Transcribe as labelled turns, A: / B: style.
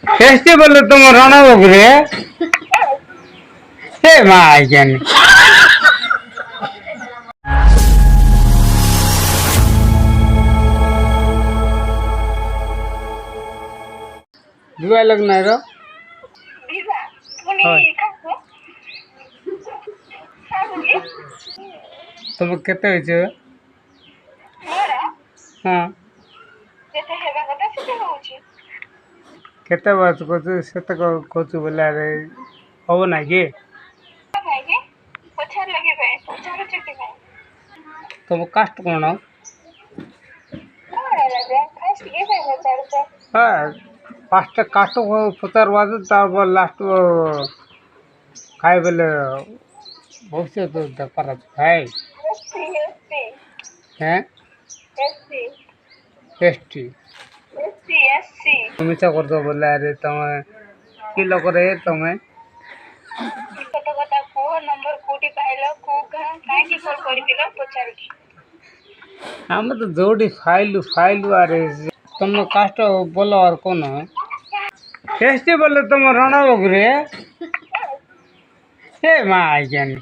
A: festival तुम रण बगुरे हे माँ eigen जुआ लग नहीं रो तुम केते हो हाँ केते बात को से को बोला रे हो ना कि तुम कास्ट कौन हो हाँ पाँचटा कास्ट को पचार बाद तार लास्ट खाए बेले भविष्य तो दरकार है हैं टेस्टी मिसा कर दो बोला रे तमे कि लोग रे तमे हम तो जोड़ी फाइल फाइल आरे तुम कास्ट बोलो और कौन है फेस्टिवल तुम रण बगुरे हे माँ आइजन